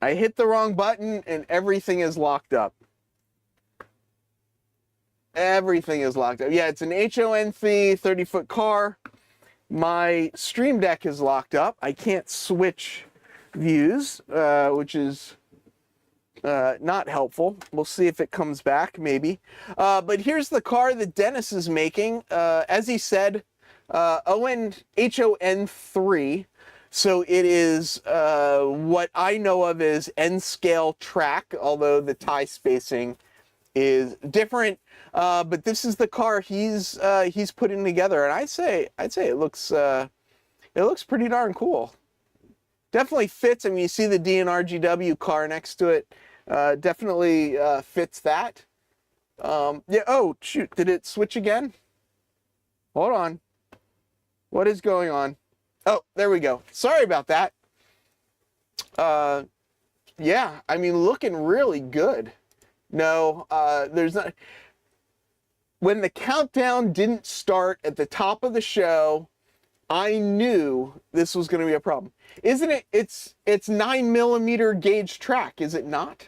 I hit the wrong button and everything is locked up. Everything is locked up. Yeah, it's an HON3 30-foot car. My Stream Deck is locked up. I can't switch views, which is not helpful. We'll see if it comes back, maybe. But here's the car that Dennis is making. As he said, HON3. So it is what I know of as N-scale track, although the tie spacing is different. But this is the car he's putting together, and I'd say it looks pretty darn cool. Definitely fits. I mean, you see the DNRGW car next to it. Definitely fits that. Yeah. Oh shoot! Did it switch again? Hold on. What is going on? Oh, there we go. Sorry about that. Yeah, I mean, looking really good. No, there's not. When the countdown didn't start at the top of the show, I knew this was going to be a problem. Isn't it? It's 9mm gauge track, is it not?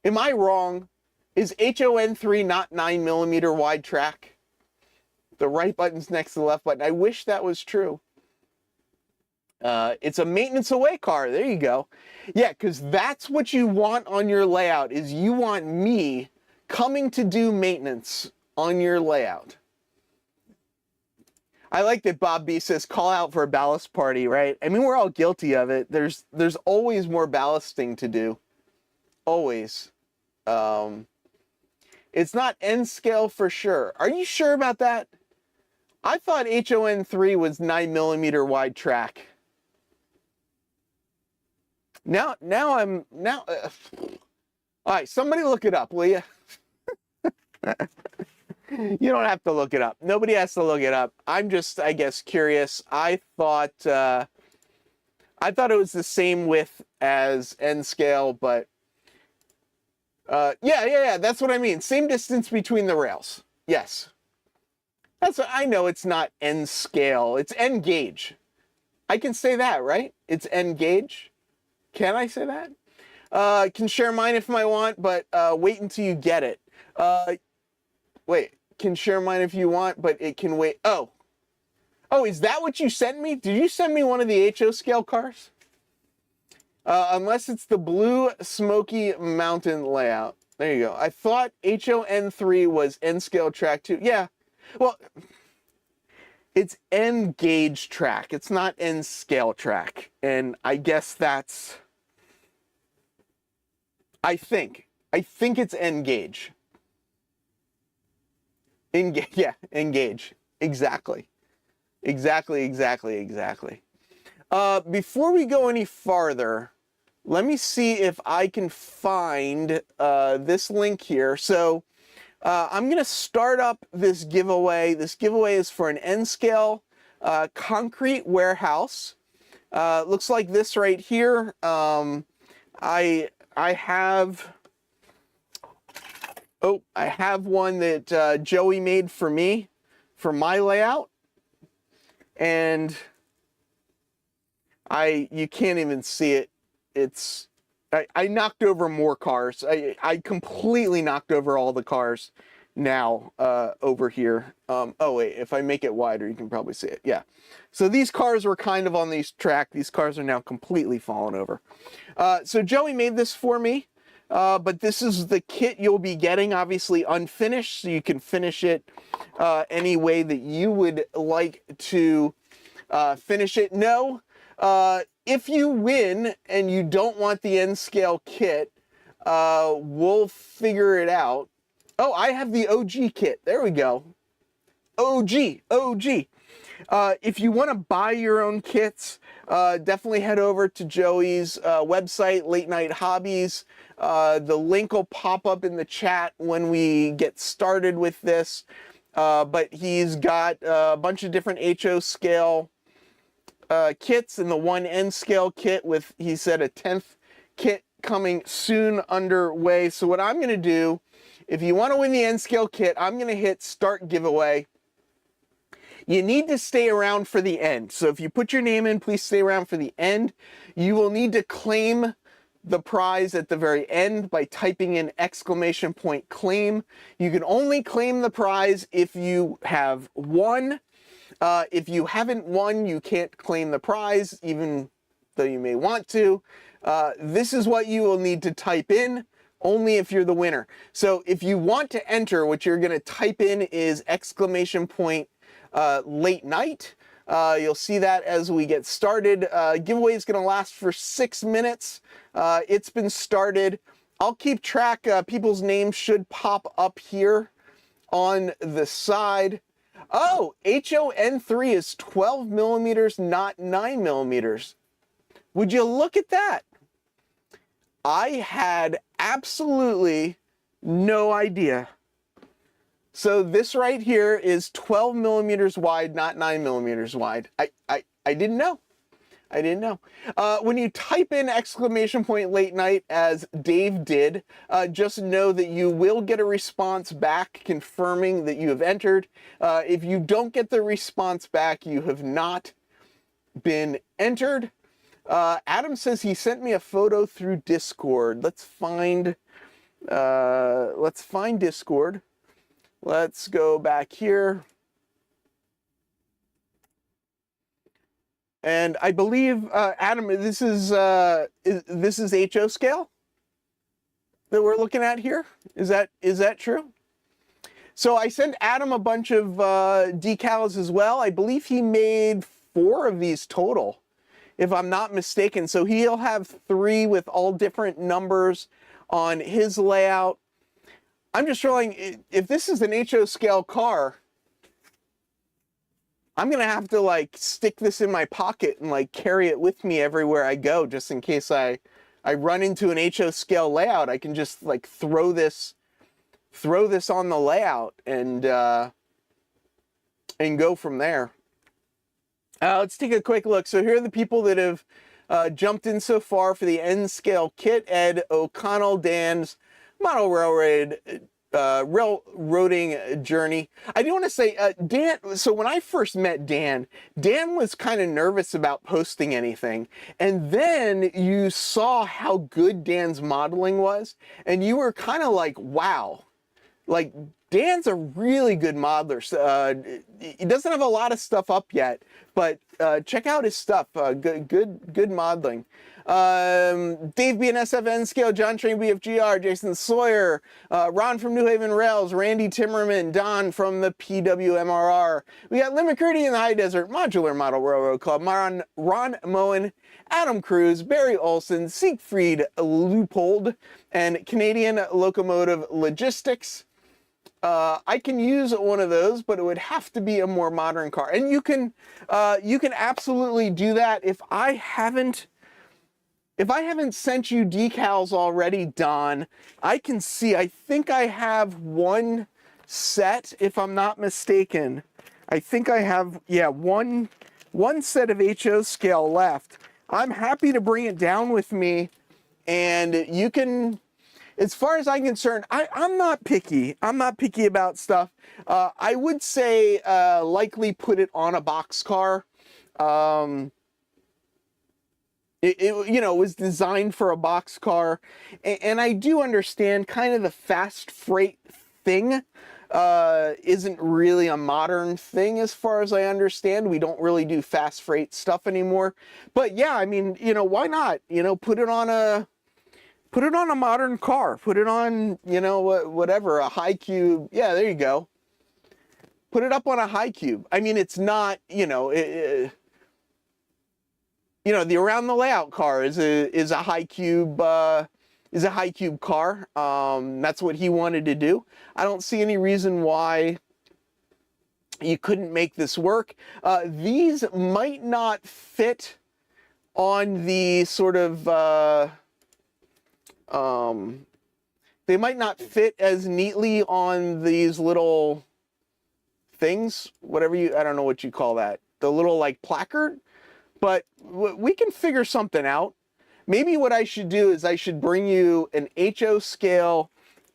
Am I wrong? Is HON3 not 9mm wide track? The right button's next to the left button. I wish that was true. It's a maintenance away car. There you go. Yeah, because that's what you want on your layout, is you want me coming to do maintenance on your layout. I like that Bob B says call out for a ballast party, right? I mean, we're all guilty of it. There's always more ballasting to do. Always. It's not N scale for sure. Are you sure about that? I thought HON3 was 9mm wide track. Now, all right, somebody look it up, will you? You don't have to look it up. Nobody has to look it up. I'm just, I guess, curious. I thought it was the same width as N scale, but yeah, that's what I mean. Same distance between the rails. Yes. That's what I know. It's not N scale. It's N gauge. I can say that, right? It's N gauge. Can I say that? I can share mine if I want, but wait until you get it. Wait, can share mine if you want, but it can wait. Oh, is that what you sent me? Did you send me one of the HO scale cars? Unless it's the blue Smoky Mountain layout. There you go. I thought HON3 was N scale track too. Yeah. Well, it's N gauge track. It's not N scale track. And I guess that's, I think it's N gauge. Yeah, engage. Exactly. Before we go any farther, let me see if I can find this link here. So I'm going to start up this giveaway. This giveaway is for an N-scale concrete warehouse. Looks like this right here. I have one that Joey made for me for my layout, and you can't even see it. I knocked over more cars. I completely knocked over all the cars now over here. Oh wait, if I make it wider, you can probably see it. Yeah. So these cars were kind of on these track. These cars are now completely fallen over. So Joey made this for me, but this is the kit you'll be getting, obviously unfinished, so you can finish it any way that you would like to finish it. No, if you win and you don't want the N-scale kit, we'll figure it out. Oh, I have the OG kit. There we go. OG. If you want to buy your own kits, definitely head over to Joey's website, Late Night Hobbies. The link will pop up in the chat when we get started with this. But he's got a bunch of different HO scale kits and the one N scale kit with, he said, a 10th kit coming soon underway. So what I'm going to do, if you want to win the N scale kit, I'm going to hit start giveaway. You need to stay around for the end. So if you put your name in, please stay around for the end. You will need to claim the prize at the very end by typing in !claim. You can only claim the prize if you have won. If you haven't won, you can't claim the prize, even though you may want to. This is what you will need to type in, only if you're the winner. So if you want to enter, what you're going to type in is !late night. You'll see that as we get started. Giveaway is going to last for 6 minutes. It's been started. I'll keep track. People's names should pop up here on the side. Oh, HON3 is 12 millimeters, not 9 millimeters. Would you look at that? I had absolutely no idea. So this right here is 12 millimeters wide, not 9 millimeters wide. I didn't know. I didn't know. When you type in !late night, as Dave did, just know that you will get a response back confirming that you have entered. If you don't get the response back, you have not been entered. Adam says he sent me a photo through Discord. Let's find Discord. Let's go back here. And I believe, Adam, this is HO scale that we're looking at here. Is that true? So I sent Adam a bunch of decals as well. I believe he made 4 of these total, if I'm not mistaken. So he'll have 3 with all different numbers on his layout. I'm just showing, if this is an HO scale car, I'm going to have to like stick this in my pocket and like carry it with me everywhere I go, just in case I run into an HO scale layout. I can just like throw this on the layout and go from there. Let's take a quick look. So here are the people that have jumped in so far for the N scale kit. Ed O'Connell, Dan's Model Railroading Journey. I do want to say, Dan, so when I first met Dan was kind of nervous about posting anything. And then you saw how good Dan's modeling was. And you were kind of like, wow, like Dan's a really good modeler. He doesn't have a lot of stuff up yet, but check out his stuff. Good modeling. Dave BNSF N Scale, John Train BFGR, Jason Sawyer, Ron from New Haven Rails, Randy Timmerman, Don from the PWMRR. We got Lynn McCurdy in the High Desert Modular Model Railroad Club, Ron Moen, Adam Cruz, Barry Olson, Siegfried Leupold, and Canadian Locomotive Logistics. I can use one of those, but it would have to be a more modern car. And you can absolutely do that. If I haven't If I haven't sent you decals already, Don, I can see, I think I have one set, if I'm not mistaken. I think I have, yeah, one set of HO scale left. I'm happy to bring it down with me, and you can, as far as I'm concerned, I'm not picky. I'm not picky about stuff. I would say likely put it on a boxcar. It was designed for a boxcar, and I do understand kind of the fast freight thing isn't really a modern thing as far as I understand. We don't really do fast freight stuff anymore. But yeah, I mean, why not? Put it on a modern car. Put it on, whatever, a high cube. Yeah, there you go. Put it up on a high cube. I mean, it's not, the around the layout car is a high cube car. That's what he wanted to do. I don't see any reason why you couldn't make this work. These might not fit on the sort of they might not fit as neatly on these little things, I don't know what you call that, the little like placard. But we can figure something out. Maybe what I should do is I should bring you an HO scale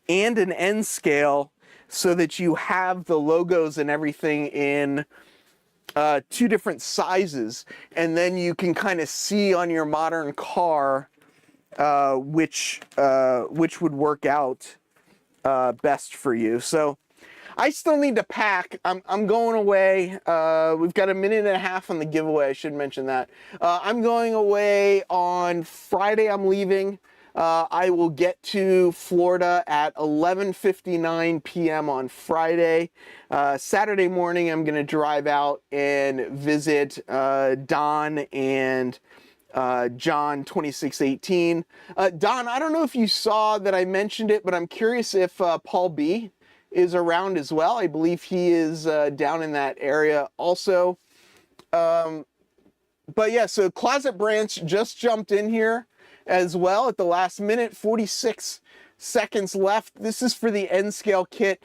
and an N scale so that you have the logos and everything in two different sizes. And then you can kind of see on your modern car which would work out best for you. So I still need to pack. I'm going away. We've got a minute and a half on the giveaway. I should mention that. I'm going away on Friday. I'm leaving. I will get to Florida at 11:59 p.m. on Friday. Saturday morning, I'm going to drive out and visit Don and John 2618. Don, I don't know if you saw that I mentioned it, but I'm curious if Paul B is around as well. I believe he is down in that area also. But yeah, so Closet Branch just jumped in here as well at the last minute, 46 seconds left. This is for the N scale kit.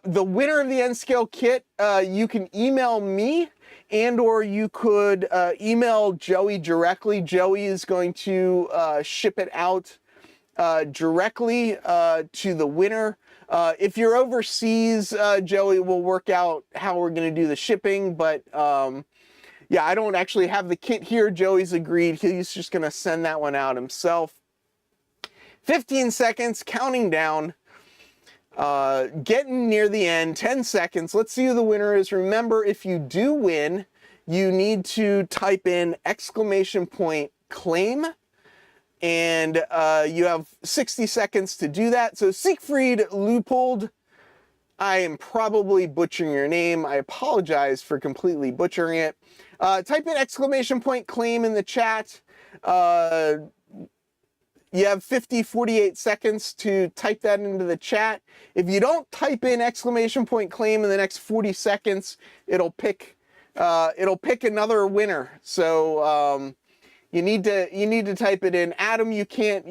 The winner of the N scale kit, you can email me, and or you could email Joey directly. Joey is going to ship it out directly to the winner. If you're overseas, Joey will work out how we're going to do the shipping, but yeah, I don't actually have the kit here. Joey's agreed. He's just going to send that one out himself. 15 seconds, counting down, getting near the end, 10 seconds. Let's see who the winner is. Remember, if you do win, you need to type in !claim, and you have 60 seconds to do that. So Siegfried Leupold, I am probably butchering your name. I apologize for completely butchering it. Type in !claim in the chat. You have 48 seconds to type that into the chat. If you don't type in !claim in the next 40 seconds, it'll pick another winner. So you need to type it in. Adam, you can't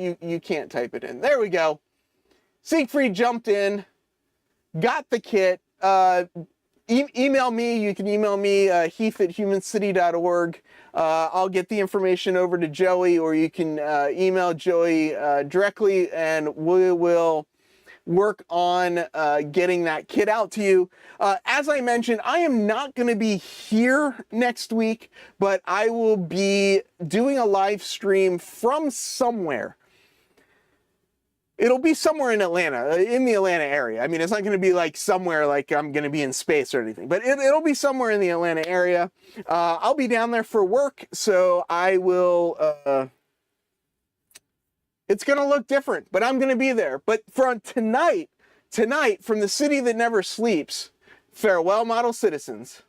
type it in. There we go. Siegfried jumped in, got the kit. Email me. You can email me, heath@humancity.org. I'll get the information over to Joey, or you can email Joey directly, and we will work on getting that kit out to you. As I mentioned, I am not going to be here next week, but I will be doing a live stream from somewhere. It'll be somewhere in Atlanta, in the Atlanta area. I mean, it's not going to be like somewhere like I'm going to be in space or anything, but it'll be somewhere in the Atlanta area. I'll be down there for work, so I will, it's going to look different, but I'm going to be there. But for tonight, from the city that never sleeps, farewell, model citizens.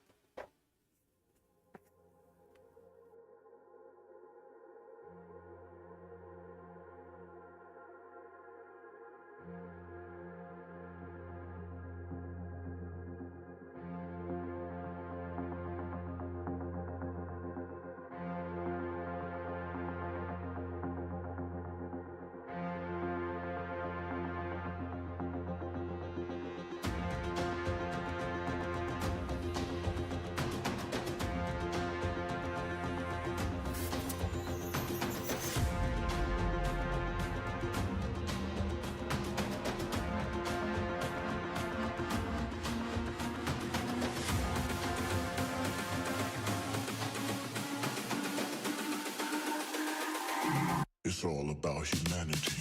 It's all about humanity.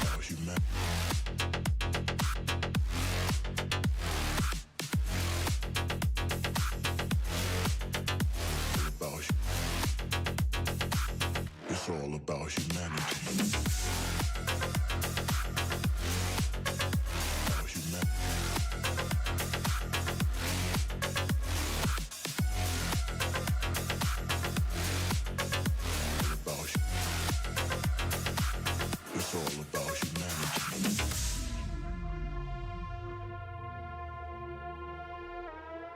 About humanity. It's all about humanity. About humanity. It's all about